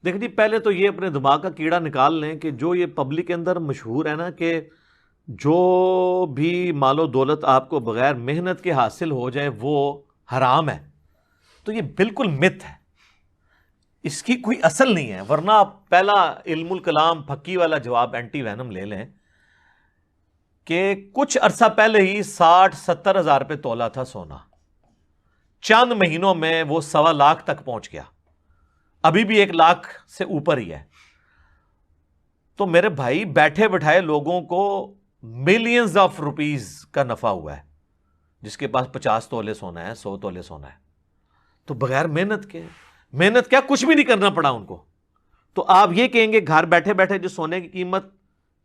देखिए जी, पहले तो ये अपने दिमाग का कीड़ा निकाल लें कि जो ये पब्लिक के अंदर मशहूर है ना कि जो भी मालो दौलत आपको बगैर मेहनत के हासिल हो जाए वो हराम है, तो ये बिल्कुल मिथ है, इसकी कोई असल नहीं है। वरना आप पहला इल्मुल कलाम फक्की वाला जवाब एंटी वैनम ले लें कि कुछ अरसा पहले ही 60-70 हज़ार रुपये तोला था सोना, चंद महीनों में वो 1.25 लाख तक पहुंच गया, अभी भी 1 लाख से ऊपर ही है। तो मेरे भाई, बैठे बैठाए लोगों को मिलियंस ऑफ रुपीस का नफा हुआ है। जिसके पास 50 तोले सोना है, 100 तोले सोना है, तो बगैर मेहनत के, मेहनत क्या, कुछ भी नहीं करना पड़ा उनको। तो आप ये कहेंगे घर बैठे बैठे जो सोने की कीमत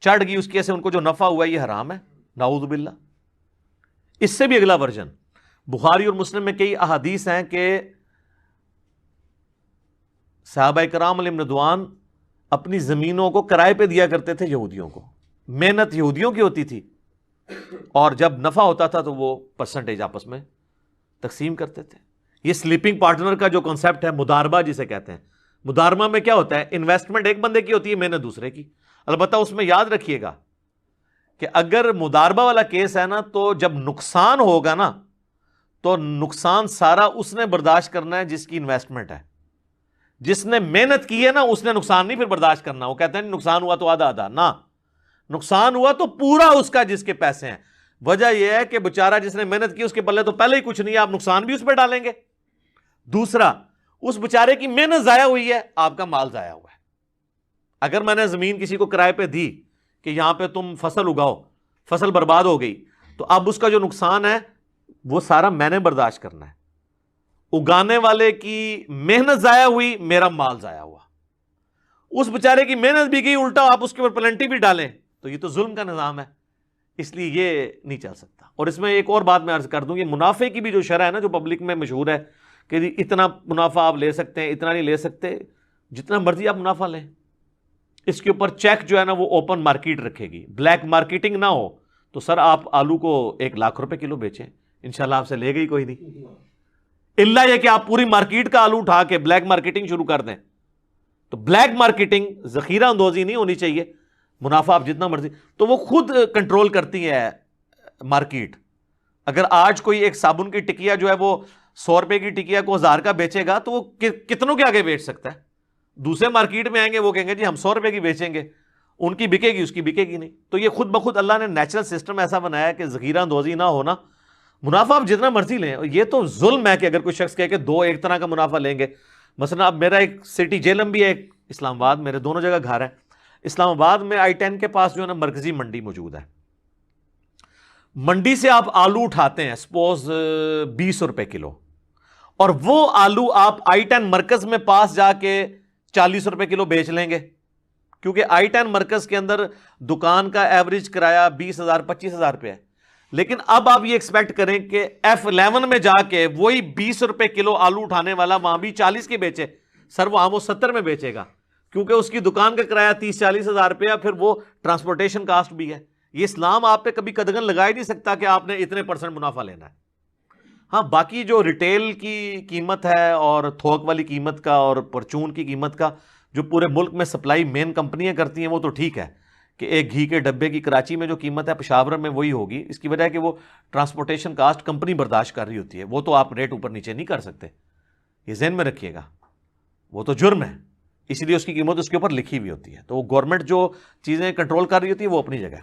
चढ़ गई उसकी वजह से उनको जो नफा हुआ है ये हराम है? नाऊज़ बिल्लाह। इससे भी अगला वर्जन, बुखारी और मुस्लिम में कई अहादीस हैं कि सहाबा किराम अलैहिम रिदवान अपनी जमीनों को किराए पे दिया करते थे यहूदियों को। मेहनत यहूदियों की होती थी और जब नफा होता था तो वो परसेंटेज आपस में तकसीम करते थे। ये स्लीपिंग पार्टनर का जो कॉन्सेप्ट है, मुदारबा जिसे कहते हैं, मुदारबा में क्या होता है, इन्वेस्टमेंट एक बंदे की होती है, मेहनत दूसरे की। अलबत्ता उसमें याद रखिएगा कि अगर मुदारबा वाला केस है ना, तो जब नुकसान होगा ना, तो नुकसान सारा उसने बर्दाश्त करना है जिसकी इन्वेस्टमेंट है। जिसने मेहनत की है ना, उसने नुकसान नहीं फिर बर्दाश्त करना। वो कहते हैं नुकसान हुआ तो आधा आधा ना, नुकसान हुआ तो पूरा उसका जिसके पैसे हैं। वजह यह है कि बेचारा जिसने मेहनत की उसके पल्ले तो पहले ही कुछ नहीं है, आप नुकसान भी उस पर डालेंगे। दूसरा, उस बेचारे की मेहनत जाया हुई है, आपका माल जाया हुआ है। अगर मैंने जमीन किसी को किराए पे दी कि यहां पे तुम फसल उगाओ, फसल बर्बाद हो गई, तो अब उसका जो नुकसान है वो सारा मैंने बर्दाश्त करना है। उगाने वाले की मेहनत जाया हुई, मेरा माल जाया हुआ। उस बेचारे की मेहनत भी गई, उल्टा आप उसके ऊपर पेनल्टी भी डालें, तो ये तो जुल्म का निजाम है। इसलिए ये नहीं चल सकता। और इसमें एक और बात मैं अर्ज कर दूं, ये मुनाफे की भी जो शरह है ना, जो पब्लिक में मशहूर है कि इतना मुनाफा आप ले सकते हैं, इतना नहीं ले सकते, जितना मर्जी आप मुनाफा लें, इसके ऊपर चेक जो है ना वो ओपन मार्केट रखेगी, ब्लैक मार्केटिंग ना हो। तो सर आप आलू को 1 लाख रुपए किलो बेचें, इंशाल्लाह आपसे ले गई कोई नहीं। इल्ला यह कि आप पूरी मार्केट का आलू उठा के ब्लैक मार्केटिंग शुरू कर दें। तो ब्लैक मार्केटिंग, जखीरा अंदोजी नहीं होनी चाहिए। मुनाफा आप जितना मर्जी, तो वो खुद कंट्रोल करती है मार्केट। अगर आज कोई एक साबुन की टिकिया जो है वो 100 रुपए की टिकिया को 1000 का बेचेगा, तो वो कितनों के आगे बेच सकता है? दूसरे मार्केट में आएंगे, वो कहेंगे जी हम 100 रुपए की बेचेंगे, उनकी बिकेगी, उसकी बिकेगी नहीं। तो ये खुद ब खुद अल्लाह ने नेचुरल सिस्टम ऐसा बनाया कि जखीरा अंदोजी ना होना, मुनाफा आप जितना मर्जी लें। ये तो जुल्म है कि अगर कोई शख्स कहे कि दो एक तरह का मुनाफा लेंगे। मसलन अब मेरा एक सिटी जेलम भी है, एक इस्लामाबाद, मेरे दोनों जगह घर है। इस्लामाबाद में I-10 के पास जो है ना मरकजी मंडी मौजूद है। मंडी से आप आलू उठाते हैं सपोज 20 रुपए किलो, और वो आलू आप I-10 मरकज में पास जाके 40 रुपए किलो बेच लेंगे, क्योंकि I-10 मरकज के अंदर दुकान का एवरेज किराया 20,000 25,000 रुपये है। लेकिन अब आप ये एक्सपेक्ट करें कि F11 में जाके वही 20 रुपए किलो आलू उठाने वाला वहां भी 40 के बेचे, सर वहां वो 70 में बेचेगा, क्योंकि उसकी दुकान का किराया 30-40 हज़ार रुपया, फिर वो ट्रांसपोर्टेशन कास्ट भी है। ये इस्लाम आप पे कभी कदगन लगा ही नहीं सकता कि आपने इतने % मुनाफा लेना है। हाँ, बाकी जो रिटेल की कीमत है और थोक वाली कीमत का और परचून की कीमत का जो पूरे मुल्क में सप्लाई मेन कंपनियां करती हैं, वो तो ठीक है कि एक घी के डब्बे की कराची में जो कीमत है पेशावर में वही होगी। इसकी वजह है कि वो ट्रांसपोर्टेशन कास्ट कंपनी बर्दाश्त कर रही होती है, वो तो आप रेट ऊपर नीचे नहीं कर सकते, ये ज़हन में रखिएगा, वो तो जुर्म है, इसलिए उसकी कीमत उसके ऊपर लिखी हुई होती है। तो गवर्नमेंट जो चीज़ें कंट्रोल कर रही होती है वो अपनी जगह।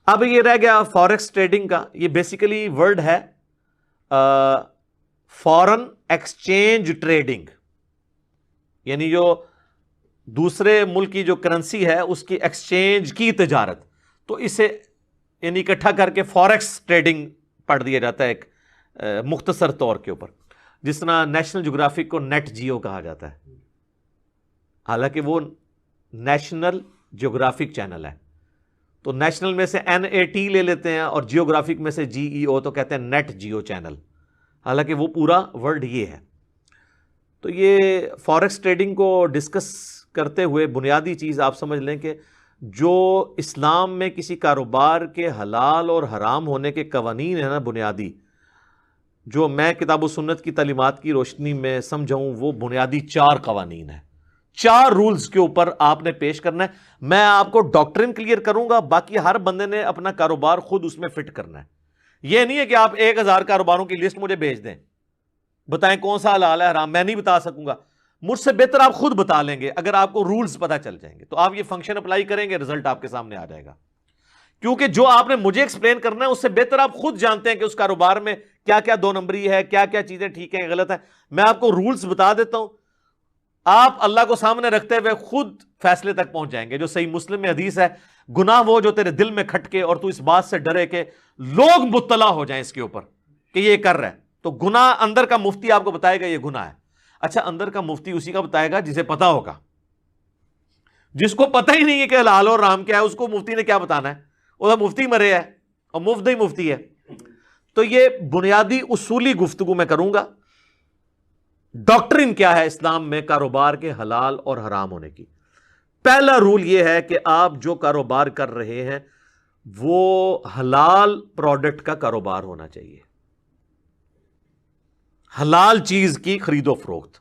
अब ये रह गया फॉरेक्स ट्रेडिंग का। ये बेसिकली वर्ड है फॉरेन एक्सचेंज ट्रेडिंग, यानी जो दूसरे मुल्क की जो करेंसी है उसकी एक्सचेंज की तिजारत। तो इसे यानी इकट्ठा करके फॉरेक्स ट्रेडिंग पढ़ दिया जाता है एक मुख्तसर तौर के ऊपर, जिस तरह नेशनल ज्योग्राफिक को नेट जियो कहा जाता है, हालांकि वो नेशनल ज्योग्राफिक चैनल है। तो नेशनल में से NAT ले लेते हैं और जियोग्राफिक में से GEO, तो कहते हैं नेट जियो चैनल, हालांकि वो पूरा वर्ड ये है। तो ये फॉरेक्स ट्रेडिंग को डिस्कस करते हुए बुनियादी चीज़ आप समझ लें कि जो इस्लाम में किसी कारोबार के हलाल और हराम होने के कवानीन है ना बुनियादी, जो मैं किताब सुन्नत की तालीमात की रोशनी में समझाऊँ, वो बुनियादी 4 कवानीन है। 4 रूल्स के ऊपर आपने पेश करना है। मैं आपको डॉक्ट्रिन क्लियर करूंगा, बाकी हर बंदे ने अपना कारोबार खुद उसमें फिट करना है। यह नहीं है कि आप 1000 कारोबारों की लिस्ट मुझे भेज दें, बताएं कौन सा हलाल है हराम, मैं नहीं बता सकूंगा। मुझसे बेहतर आप खुद बता लेंगे। अगर आपको रूल्स पता चल जाएंगे तो आप ये फंक्शन अप्लाई करेंगे, रिजल्ट आपके सामने आ जाएगा। क्योंकि जो आपने मुझे एक्सप्लेन करना है उससे बेहतर आप खुद जानते हैं कि उस कारोबार में क्या क्या 2 नंबरी है, क्या क्या चीजें ठीक है गलत है। मैं आपको रूल्स बता देता हूं, आप अल्लाह को सामने रखते हुए खुद फैसले तक पहुंच जाएंगे। जो सही मुस्लिम में हदीस है, गुनाह वो जो तेरे दिल में खटके और तू इस बात से डरे कि लोग मुत्तला हो जाएं इसके ऊपर कि ये कर रहा है। तो गुनाह अंदर का मुफ्ती आपको बताएगा ये गुनाह है। अच्छा, अंदर का मुफ्ती उसी का बताएगा जिसे पता होगा। जिसको पता ही नहीं है कि हलाल और हराम क्या है, उसको मुफ्ती ने क्या बताना है? वो मुफ्ती मरे है और मुफ्त ही मुफ्ती है। तो ये बुनियादी उसूली गुफ्तगू मैं करूंगा। डॉक्ट्रिन क्या है इस्लाम में कारोबार के हलाल और हराम होने की। पहला रूल यह है कि आप जो कारोबार कर रहे हैं वो हलाल प्रोडक्ट का कारोबार होना चाहिए। हलाल चीज की खरीदो फरोख्त,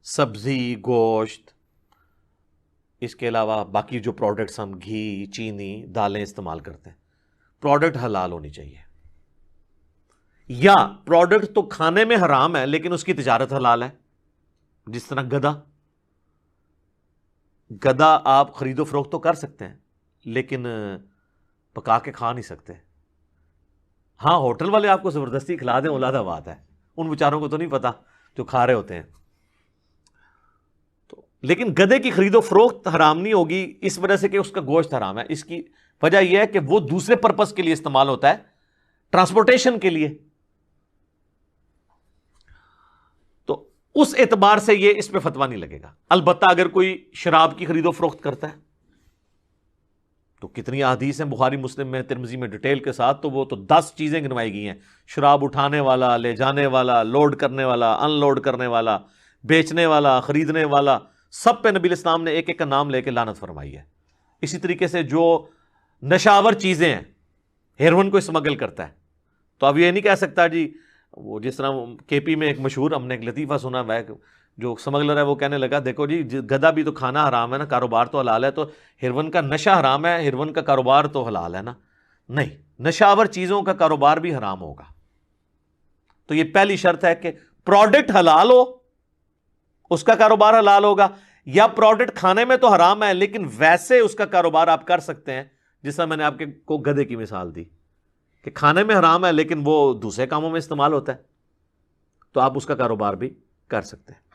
सब्जी, गोश्त, इसके अलावा बाकी जो प्रोडक्ट्स हम घी, चीनी, दालें इस्तेमाल करते हैं, प्रोडक्ट हलाल होनी चाहिए। या प्रोडक्ट तो खाने में हराम है लेकिन उसकी तिजारत हलाल है। जिस तरह गधा आप खरीदो फरोख्त तो कर सकते हैं लेकिन पका के खा नहीं सकते। हाँ, होटल वाले आपको जबरदस्ती खिला दें, उलादा बात है, उन बेचारों को तो नहीं पता जो खा रहे होते हैं। तो लेकिन गधे की खरीदो फरोख्त हराम नहीं होगी इस वजह से कि उसका गोश्त हराम है। इसकी वजह यह है कि वो दूसरे पर्पस के लिए इस्तेमाल होता है, ट्रांसपोर्टेशन के लिए। तो उस एतबार से ये इस पे फतवा नहीं लगेगा। अलबत्ता अगर कोई शराब की खरीदो फरोख्त करता है तो कितनी हदीस हैं बुखारी मुस्लिम में, तिरमिजी में डिटेल के साथ, तो वो तो 10 चीजें गिनवाई गई हैं। शराब उठाने वाला, ले जाने वाला, लोड करने वाला, अनलोड करने वाला, बेचने वाला, खरीदने वाला, सब पे नबी इस्लाम ने एक एक का नाम लेके लानत फरमाई है। इसी तरीके से जो नशावर चीजें हैं, हेरोइन को स्मगल करता है, तो अब ये नहीं कह सकता जी, वो जिस तरह केपी में एक मशहूर हमने एक लतीफ़ा सुना है, जो स्मगलर है वो कहने लगा देखो जी गधा भी तो खाना हराम है ना, कारोबार तो हलाल है, तो हेरोइन का नशा हराम है, हेरोइन का कारोबार तो हलाल है ना। नहीं, नशावर चीज़ों का कारोबार भी हराम होगा। तो ये पहली शर्त है कि प्रोडक्ट हलाल हो, उसका कारोबार हलाल होगा, या प्रोडक्ट खाने में तो हराम है लेकिन वैसे उसका कारोबार आप कर सकते हैं। जिससे मैंने आपके को गधे की मिसाल दी कि खाने में हराम है लेकिन वो दूसरे कामों में इस्तेमाल होता है, तो आप उसका कारोबार भी कर सकते हैं।